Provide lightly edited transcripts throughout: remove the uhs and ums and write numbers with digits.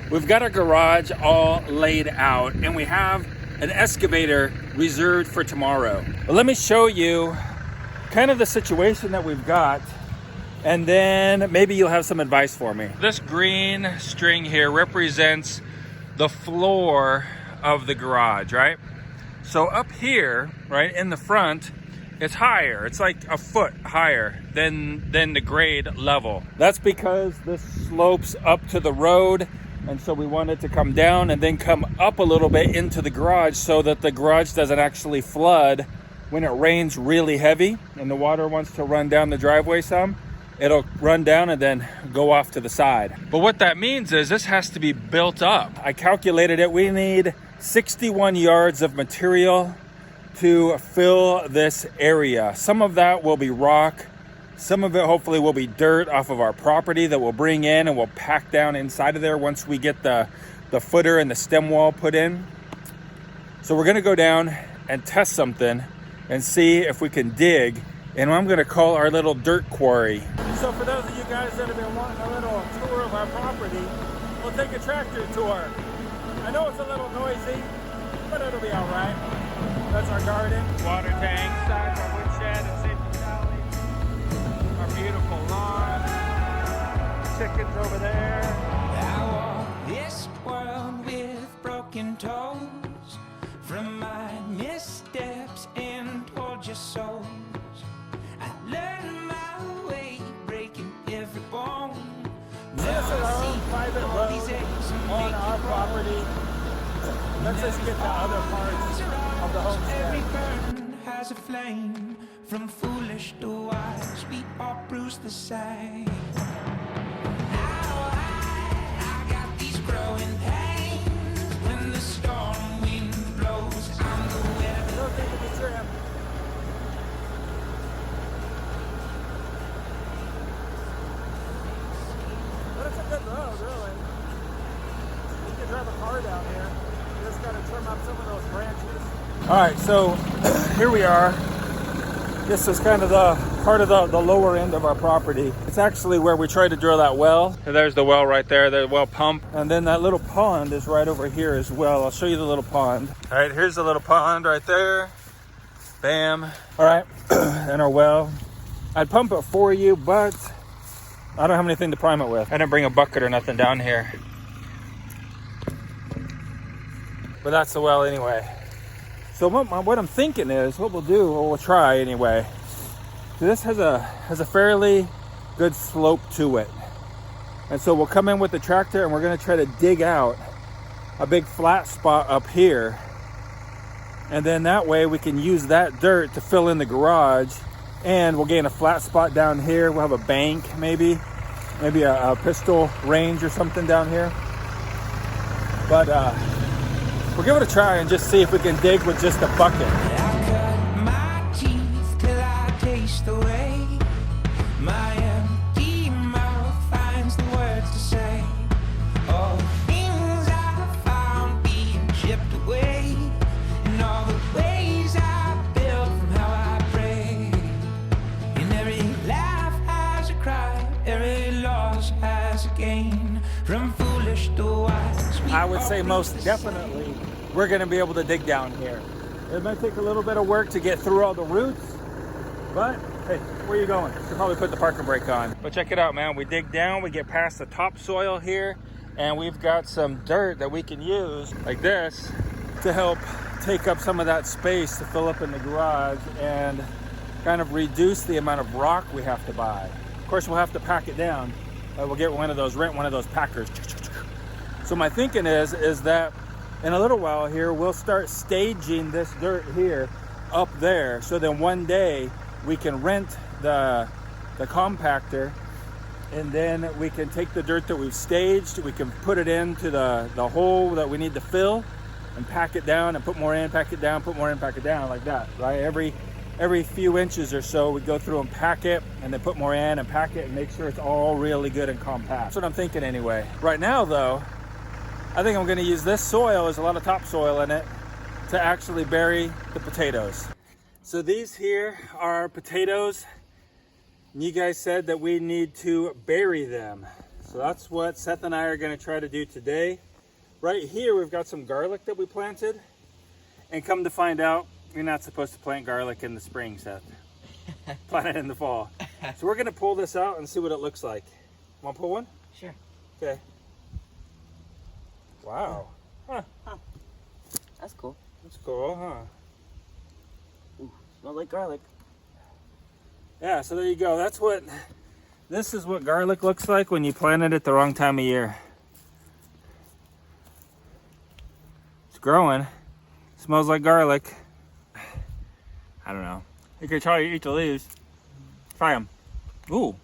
We've got our garage all laid out and we have an excavator reserved for tomorrow. But let me show you kind of the situation that we've got, and then maybe you'll have some advice for me. This green string here represents the floor of the garage, right? So up here, right in the front, it's higher. It's like a foot higher than the grade level. That's because this slopes up to the road, and so we want it to come down and then come up a little bit into the garage so that the garage doesn't actually flood when it rains really heavy and the water wants to run down the driveway some. It'll run down and then go off to the side. But what that means is this has to be built up. I calculated it. We need 61 yards of material to fill this area. Some of that will be rock. Some of it hopefully will be dirt off of our property that we'll bring in and we'll pack down inside of there once we get the footer and the stem wall put in. So we're gonna go down and test something and see if we can dig. And I'm gonna call our little dirt quarry. So for those of you guys that have been wanting a little tour of our property, we'll take a tractor tour. I know it's a little noisy, but it'll be all right. That's our garden, water tank, side of our woodshed and safety valley. Our beautiful lawn, chickens over there. I walk this world with broken toes, from my missteps and towards your souls. I learned my way, breaking every bone. This is our own private road on our property. Let's just get to other parts of the homestead. Every burn has a flame. From foolish to wise, we all bruise the same. Now I got these growing pains. When the storm wind blows, I'm the weather. No thing to be trim. But it's a good road, really. You can drive a car down here. You just gotta trim up some of those branches. All right, so here we are. This is kind of the part of the lower end of our property. It's actually where we tried to drill that well. And there's the well right there, the well pump. And then that little pond is right over here as well. I'll show you the little pond. All right, here's the little pond right there. Bam. All right, and our well. I'd pump it for you, but I don't have anything to prime it with. I didn't bring a bucket or nothing down here. But that's the well anyway. So what I'm thinking is, what we'll do, or we'll try anyway. So this has a fairly good slope to it. And so we'll come in with the tractor and we're gonna try to dig out a big flat spot up here. And then that way we can use that dirt to fill in the garage, and we'll gain a flat spot down here. We'll have a bank, maybe a pistol range or something down here. But we'll give it a try and just see if we can dig with just a bucket. I cut my teeth till I taste the way. My empty mouth finds the words to say. All the things I found being chipped away, and all the ways I built from how I pray. And every laugh has a cry, every loss has a gain. From foolish to wise, I would say most definitely we're going to be able to dig down here. It might take a little bit of work to get through all the roots, but hey, where are you going? Should probably put the parking brake on. But check it out, man. We dig down, we get past the topsoil here, and we've got some dirt that we can use like this to help take up some of that space to fill up in the garage and kind of reduce the amount of rock we have to buy. Of course, we'll have to pack it down. We'll get rent one of those packers. So my thinking is that in a little while here, we'll start staging this dirt here up there. So then one day we can rent the compactor, and then we can take the dirt that we've staged, we can put it into the hole that we need to fill and pack it down and put more in, pack it down, put more in, pack it down, like that, right? Every few inches or so, we go through and pack it and then put more in and pack it and make sure it's all really good and compact. That's what I'm thinking anyway. Right now though, I think I'm gonna use this soil, there's a lot of topsoil in it, to actually bury the potatoes. So these here are potatoes. And you guys said that we need to bury them. So that's what Seth and I are going to try to do today. Right here, we've got some garlic that we planted. And come to find out, you're not supposed to plant garlic in the spring, Seth. Plant it in the fall. So we're going to pull this out and see what it looks like. Want to pull one? Sure. Okay. Wow. Huh. That's cool. That's cool, huh? Ooh, smells like garlic. Yeah, so there you go. This is what garlic looks like when you plant it at the wrong time of year. It's growing. Smells like garlic. I don't know. You could try to eat the leaves. Try them. Ooh.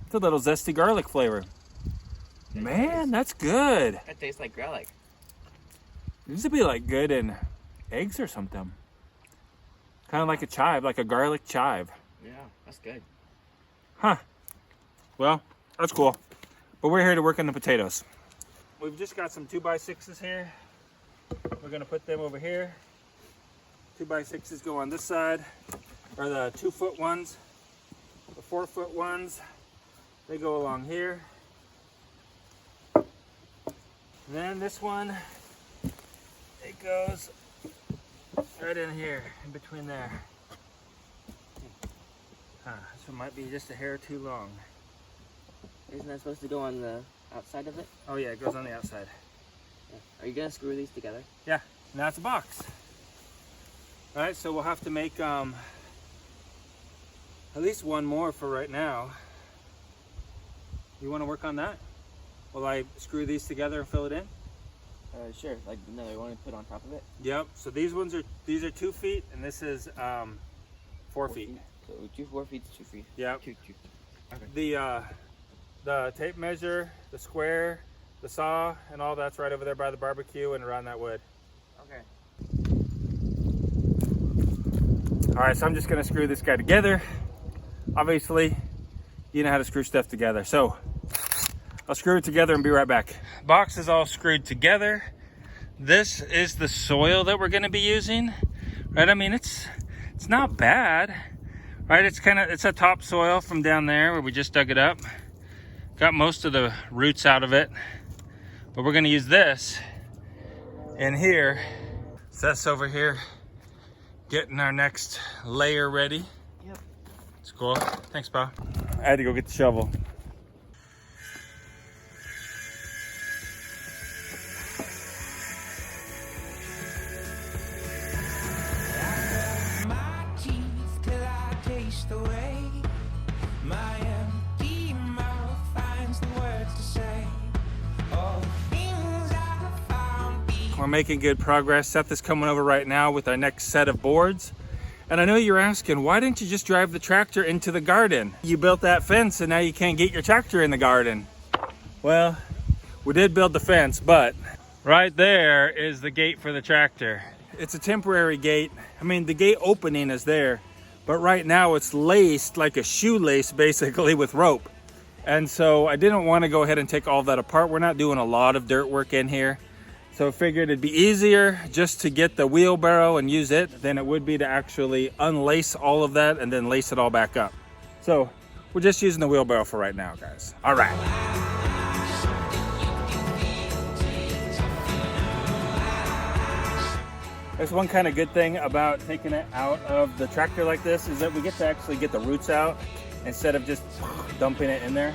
It's a little zesty garlic flavor. Man, that's good. That tastes like garlic. This would be like good in eggs or something. Kind of like a chive, like a garlic chive. Yeah, that's good. Huh. Well, that's cool. But we're here to work on the potatoes. We've just got some 2x6s here. We're gonna put them over here. 2x6s go on this side, or the 2-foot ones. The 4-foot ones, they go along here. And then this one, it goes right in here, in between there. This one might be just a hair too long. Isn't that supposed to go on the outside of it? Oh yeah, it goes on the outside. Yeah. Are you gonna screw these together? Yeah, now it's a box. All right, so we'll have to make at least one more for right now. You want to work on that? Will I screw these together and fill it in? Sure. Like another one to put on top of it. Yep. So these are 2 feet, and this is 4 feet. So 4 feet to 2 feet. Yep. Two. Okay. The tape measure, the square, the saw, and all that's right over there by the barbecue and around that wood. Okay. All right, so I'm just gonna screw this guy together. Obviously, you know how to screw stuff together. So I'll screw it together and be right back. Box is all screwed together. This is the soil that we're gonna be using, right? I mean, it's not bad, right? It's a topsoil from down there where we just dug it up. Got most of the roots out of it, but we're gonna use this in here. Seth's over here getting our next layer ready. Yep. It's cool. Thanks, pal. I had to go get the shovel. My teeth till I taste the way my empty mouth finds the words to say. All things I found be. We're making good progress. Seth is coming over right now with our next set of boards. And I know you're asking, why didn't you just drive the tractor into the garden? You built that fence and now you can't get your tractor in the garden. Well, we did build the fence, but right there is the gate for the tractor. It's a temporary gate. I mean, the gate opening is there, but right now it's laced like a shoelace basically with rope. And so I didn't want to go ahead and take all that apart. We're not doing a lot of dirt work in here. So I figured it'd be easier just to get the wheelbarrow and use it than it would be to actually unlace all of that and then lace it all back up. So we're just using the wheelbarrow for right now, guys. All right. There's one kind of good thing about taking it out of the tractor like this is that we get to actually get the roots out instead of just dumping it in there.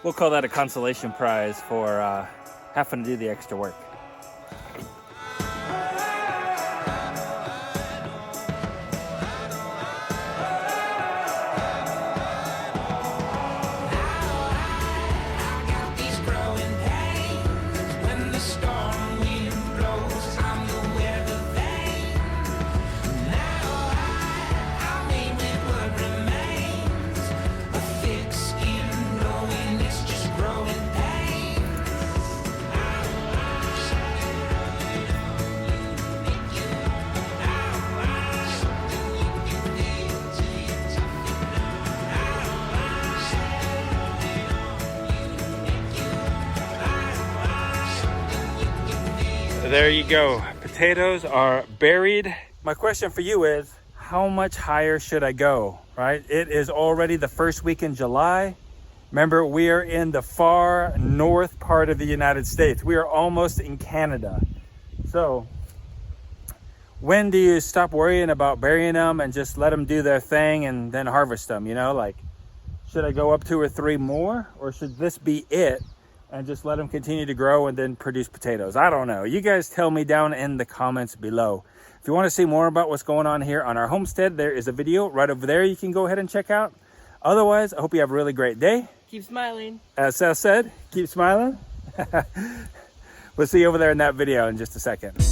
We'll call that a consolation prize for having to do the extra work. There you go. Potatoes are buried. My question for you is, how much higher should I go? right? It is already the first week in July. Remember, we are in the far north part of the United States. We are almost in Canada. So when do you stop worrying about burying them and just let them do their thing and then harvest them? You know, like, should I go up 2 or 3 more, or should this be it and just let them continue to grow and then produce potatoes? I don't know. You guys tell me down in the comments below. If you want to see more about what's going on here on our homestead, there is a video right over there you can go ahead and check out. Otherwise, I hope you have a really great day. Keep smiling. As Seth said, keep smiling. We'll see you over there in that video in just a second.